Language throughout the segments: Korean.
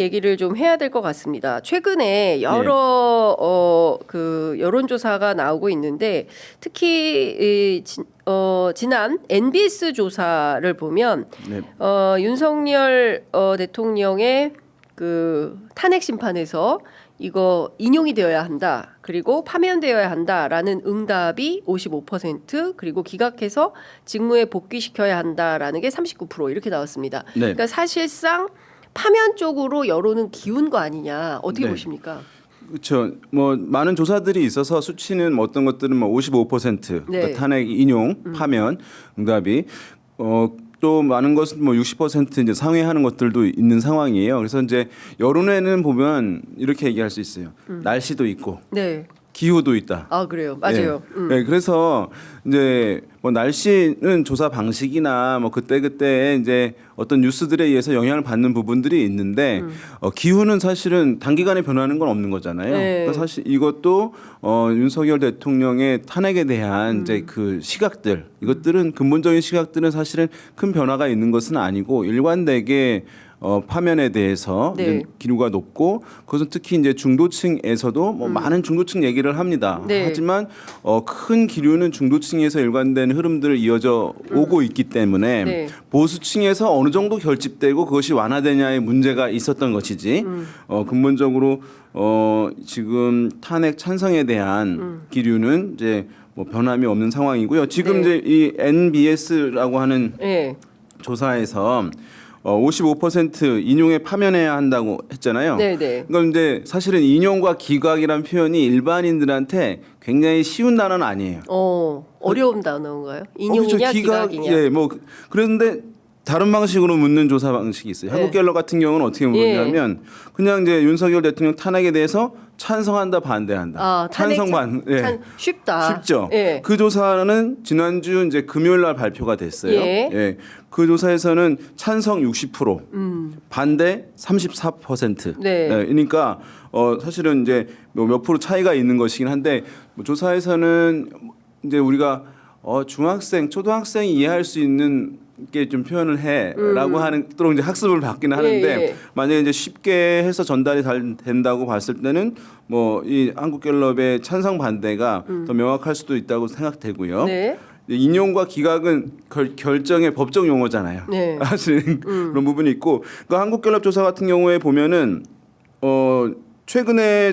얘기를 좀 해야 될 것 같습니다. 최근에 여러 그 여론조사가 나오고 있는데 특히 지난 NBS 조사를 보면 윤석열 대통령의 그 탄핵 심판에서 이거 인용이 되어야 한다. 그리고 파면되어야 한다라는 응답이 55% 그리고 기각해서 직무에 복귀시켜야 한다라는 게 39% 이렇게 나왔습니다. 네. 그러니까 사실상 파면 쪽으로 여론은 기운 거 아니냐 어떻게 네. 보십니까? 그렇죠. 뭐 많은 조사들이 있어서 수치는 뭐 어떤 것들은 뭐 55% 네. 그러니까 탄핵 인용, 파면 응답이 또 많은 것은 뭐 60% 이제 상회하는 것들도 있는 상황이에요. 그래서 이제 여론에는 보면 이렇게 얘기할 수 있어요. 날씨도 있고 네. 기후도 있다. 아 그래요. 맞아요. 네, 그래서 이제 뭐 날씨는 조사 방식이나 뭐 그때 이제 어떤 뉴스들에 의해서 영향을 받는 부분들이 있는데 기후는 사실은 단기간에 변하는 건 없는 거잖아요. 네. 그러니까 사실 이것도 윤석열 대통령의 탄핵에 대한 이제 그 시각들 이것들은 근본적인 시각들은 사실은 큰 변화가 있는 것은 아니고 일관되게 파면에 대해서 네. 이제 기류가 높고 그것은 특히 이제 중도층에서도 뭐 많은 중도층 얘기를 합니다. 네. 하지만 큰 기류는 중도층에서 일관된 흐름들을 이어져 오고 있기 때문에 네. 보수층에서 어느 정도 결집되고 그것이 완화되냐의 문제가 있었던 것이지 근본적으로 지금 탄핵 찬성에 대한 기류는 이제 뭐 변함이 없는 상황이고요. 지금 네. 이제 이 NBS라고 하는 네. 조사에서 55% 인용에 파면해야 한다고 했잖아요. 네네. 그럼 이제 사실은 인용과 기각이란 표현이 일반인들한테 굉장히 쉬운 단어는 아니에요. 어려운 단어인가요? 인용이냐 그렇죠. 기각이냐? 예, 뭐 그런데 다른 방식으로 묻는 조사 방식이 있어요. 네. 한국갤럽 같은 경우는 어떻게 묻냐면 그냥 이제 윤석열 대통령 탄핵에 대해서 찬성한다 반대한다. 아, 찬성 반. 예. 쉽다. 쉽죠. 예. 그 조사는 지난주 이제 금요일 날 발표가 됐어요. 예. 그 조사에서는 찬성 60%, 반대 34%. 네. 그러니까 사실은 이제 몇 프로 차이가 있는 것이긴 한데 뭐 조사에서는 이제 우리가 중학생, 초등학생이 이해할 수 있는 게 좀 표현을 해라고 하는 또 이제 학습을 받기는 하는데 예. 만약에 이제 쉽게 해서 전달이 잘 된다고 봤을 때는 뭐 이 한국갤럽의 찬성 반대가 더 명확할 수도 있다고 생각되고요. 네. 인용과 기각은 결정의 법적 용어잖아요. 네. 사실 그런 부분이 있고 그 한국갤럽 조사 같은 경우에 보면은 최근에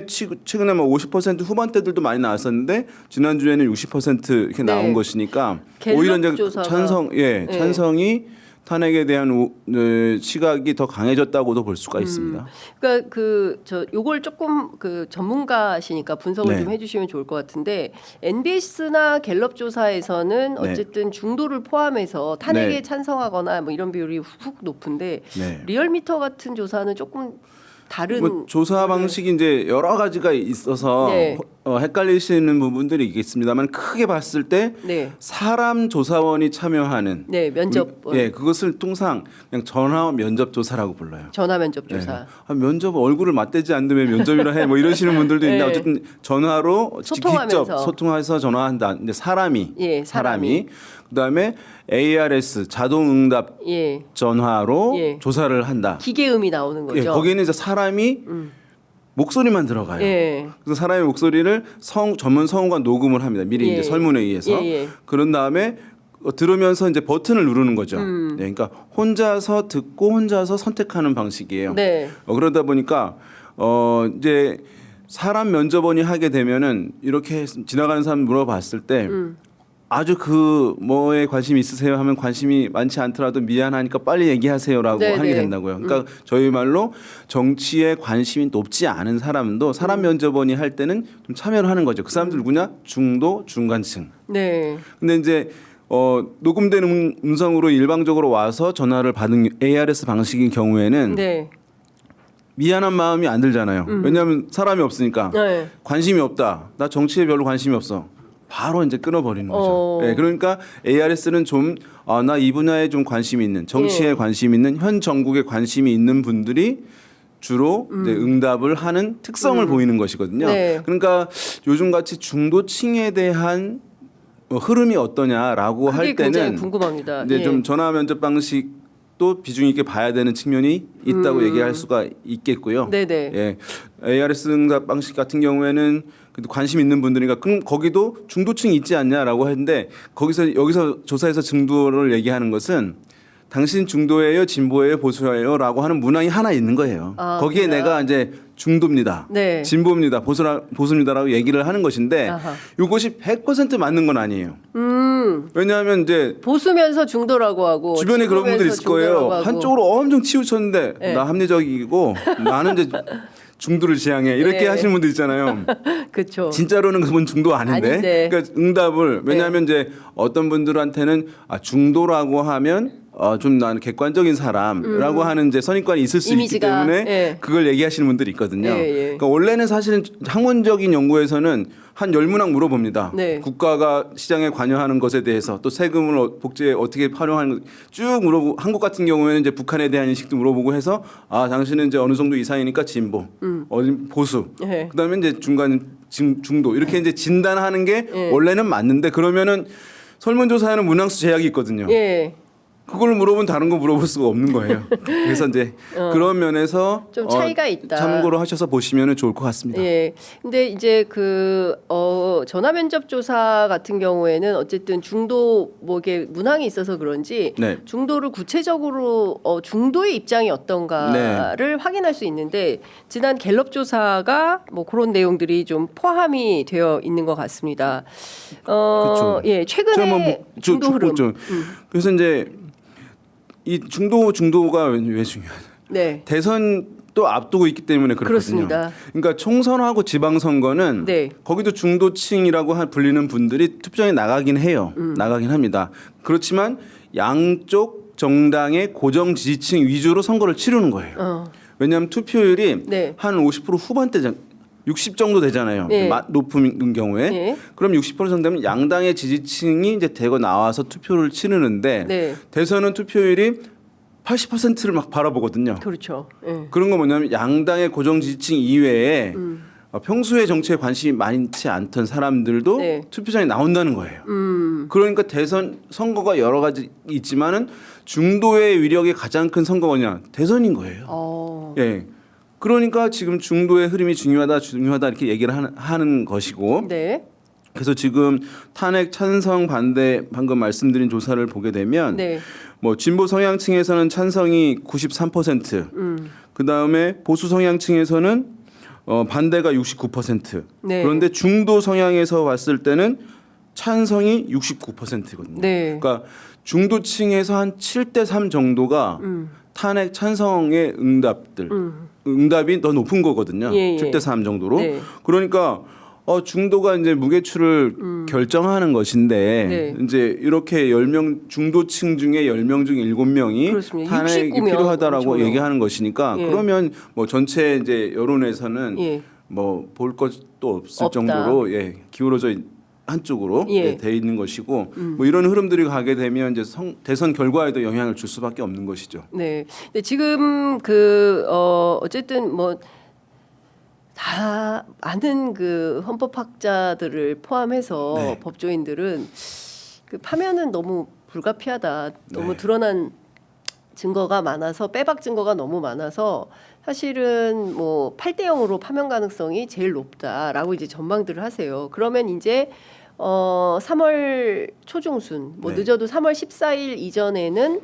뭐 50% 후반대들도 많이 나왔었는데 지난주에는 60% 이렇게 나온 네. 것이니까 갤럽 오히려 이제 조사가. 찬성이 탄핵에 대한 시각이 더 강해졌다고도 볼 수가 있습니다. 그러니까 요걸 조금 그 전문가시니까 분석을 네. 좀 해주시면 좋을 것 같은데 NBS나 갤럽 조사에서는 어쨌든 중도를 포함해서 탄핵에 네. 찬성하거나 뭐 이런 비율이 훅 높은데 네. 리얼미터 같은 조사는 조금 다른 뭐 조사 방식이 이제 여러 가지가 있어서 네. 헷갈리시는 부분들이 있겠습니다만 크게 봤을 때 네. 사람 조사원이 참여하는 네, 면접 그것을 통상 그냥 전화 면접 조사라고 불러요. 전화 면접 조사. 면접 얼굴을 맞대지 않는데 왜 면접이라 해? 뭐 이러시는 분들도 있는데 네. 어쨌든 전화로 소통하면서. 직접 소통해서 전화한다. 근데 사람이 예, 사람이. 그다음에 ARS 자동응답 예. 전화로 예. 조사를 한다. 기계음이 나오는 거죠. 예, 거기는 이제 사람이 목소리만 들어가요. 예. 그래서 사람의 목소리를 전문 성우가 녹음을 합니다. 미리 예. 이제 설문에 의해서. 예. 그런 다음에 들으면서 이제 버튼을 누르는 거죠. 네, 그러니까 혼자서 듣고 혼자서 선택하는 방식이에요. 네. 그러다 보니까 이제 사람 면접원이 하게 되면은 이렇게 지나가는 사람 물어봤을 때 아주 그 뭐에 관심이 있으세요 하면 관심이 많지 않더라도 미안하니까 빨리 얘기하세요라고 네, 하는 게 네. 된다고요. 그러니까 저희 말로 정치에 관심이 높지 않은 사람도 사람 면접원이 할 때는 좀 참여를 하는 거죠. 그 사람들 누구냐? 중도, 중간층. 네. 근데 이제 녹음된 음성으로 일방적으로 와서 전화를 받은 ARS 방식인 경우에는 네. 미안한 마음이 안 들잖아요. 왜냐하면 사람이 없으니까 네. 관심이 없다. 나 정치에 별로 관심이 없어. 바로 이제 끊어버리는 거죠. 네, 그러니까 ARS는 좀 나 이 분야에 좀 관심이 있는 정치에 관심 있는 현 정국에 관심이 있는 분들이 주로 이제 응답을 하는 특성을 보이는 것이거든요. 네. 그러니까 요즘 같이 중도층에 대한 흐름이 어떠냐라고 할 그게 굉장히 때는 궁금합니다. 이제 예. 좀 전화 면접 방식 또 비중 있게 봐야 되는 측면이 있다고 얘기할 수가 있겠고요. 네네. 예, ARS 응답 방식 같은 경우에는 그래도 관심 있는 분들이니까 그럼 거기도 중도층이 있지 않냐라고 했는데 여기서 조사에서 중도를 얘기하는 것은 당신 중도예요, 진보예요, 보수예요라고 하는 문항이 하나 있는 거예요. 아, 거기에 그래요? 내가 이제 중도입니다, 네. 진보입니다, 보수입니다라고 얘기를 하는 것인데 아하. 이것이 100% 맞는 건 아니에요. 왜냐하면 이제 보수면서 중도라고 하고 주변에 그런 분들이 있을 거예요. 중도라고 하고. 한쪽으로 엄청 치우쳤는데 네. 나 합리적이고 나는 이제 중도를 지향해 이렇게 네. 하시는 분들 있잖아요. 그렇죠. 진짜로는 그분 중도 아닌데. 아닌데. 그러니까 응답을 왜냐하면 이제 어떤 분들한테는 중도라고 하면 좀 나는 객관적인 사람이라고 하는 이제 선입관이 있을 수 이미지가, 있기 때문에 예. 그걸 얘기하시는 분들이 있거든요. 예, 예. 그러니까 원래는 사실은 학문적인 연구에서는 한 10문항 물어봅니다. 네. 국가가 시장에 관여하는 것에 대해서 또 세금을 복지에 어떻게 활용하는 쭉 물어보고 한국 같은 경우에는 이제 북한에 대한 인식도 물어보고 해서 당신은 이제 어느 정도 이상이니까 진보, 보수, 예. 그다음에 이제 중도 이렇게 이제 진단하는 게 예. 원래는 맞는데 그러면은 설문조사에는 문항수 제약이 있거든요. 예. 그걸 물어보면 다른 거 물어볼 수가 없는 거예요. 그래서 이제 그런 면에서 좀 차이가 있다. 참고로 하셔서 보시면 좋을 것 같습니다. 예. 근데 이제 전화 면접 조사 같은 경우에는 어쨌든 중도 뭐 이게 문항이 있어서 그런지 네. 중도를 구체적으로 중도의 입장이 어떤가를 확인할 수 있는데 지난 갤럽 조사가 뭐 그런 내용들이 좀 포함이 되어 있는 것 같습니다. 그렇죠. 예. 최근에 중도 흐름. 그래서 이제 이 중도가 왜 중요하냐? 네. 대선 또 앞두고 있기 때문에 그렇거든요. 그렇습니다. 그러니까 총선하고 지방선거는 네. 거기도 중도층이라고 불리는 분들이 투표장에 나가긴 해요. 나가긴 합니다. 그렇지만 양쪽 정당의 고정 지지층 위주로 선거를 치르는 거예요. 왜냐하면 투표율이 네. 한 50% 후반대 60 정도 되잖아요. 네. 높은 경우에. 네. 그럼 60% 정도 되면 양당의 지지층이 이제 대거 나와서 투표를 치르는데 네. 대선은 투표율이 80%를 막 바라보거든요. 그렇죠. 예. 그런 거 뭐냐면 양당의 고정 지지층 이외에 평소에 정치에 관심이 많지 않던 사람들도 네. 투표장에 나온다는 거예요. 그러니까 대선 선거가 여러 가지 있지만은 중도의 위력이 가장 큰 선거가 뭐냐? 대선인 거예요. 예. 그러니까 지금 중도의 흐름이 중요하다 이렇게 얘기를 하는 것이고 네. 그래서 지금 탄핵 찬성 반대 방금 말씀드린 조사를 보게 되면 네. 뭐 진보 성향층에서는 찬성이 93%, 그 다음에 보수 성향층에서는 반대가 69%. 네. 그런데 중도 성향에서 봤을 때는 찬성이 69%거든요. 네. 그러니까 중도층에서 한 7대 3 정도가 탄핵 찬성의 응답이 더 높은 거거든요. 예, 예. 7대 3 정도로. 네. 그러니까 중도가 이제 무게추를 결정하는 것인데 네. 이제 이렇게 10명 중도층 중에 10명 중 7명이 그렇습니다. 탄핵이 69명 필요하다라고 엄청나요. 얘기하는 것이니까 예. 그러면 뭐 전체 이제 여론에서는 예. 뭐 볼 것도 없을 없다. 정도로 기울어져 한쪽으로 예. 돼 있는 것이고 뭐 이런 흐름들이 가게 되면 이제 대선 결과에도 영향을 줄 수밖에 없는 것이죠. 네. 근데 지금 어쨌든 뭐 다 많은 그 헌법학자들을 포함해서 네. 법조인들은 그 파면은 너무 불가피하다. 너무 네. 드러난 증거가 많아서 빼박 증거가 너무 많아서 사실은 뭐 8대 0으로 파면 가능성이 제일 높다라고 이제 전망들을 하세요. 그러면 이제 3월 초중순 뭐 네. 늦어도 3월 14일 이전에는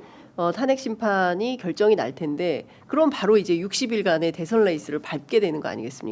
탄핵 심판이 결정이 날 텐데 그럼 바로 이제 60일간의 대선 레이스를 밟게 되는 거 아니겠습니까?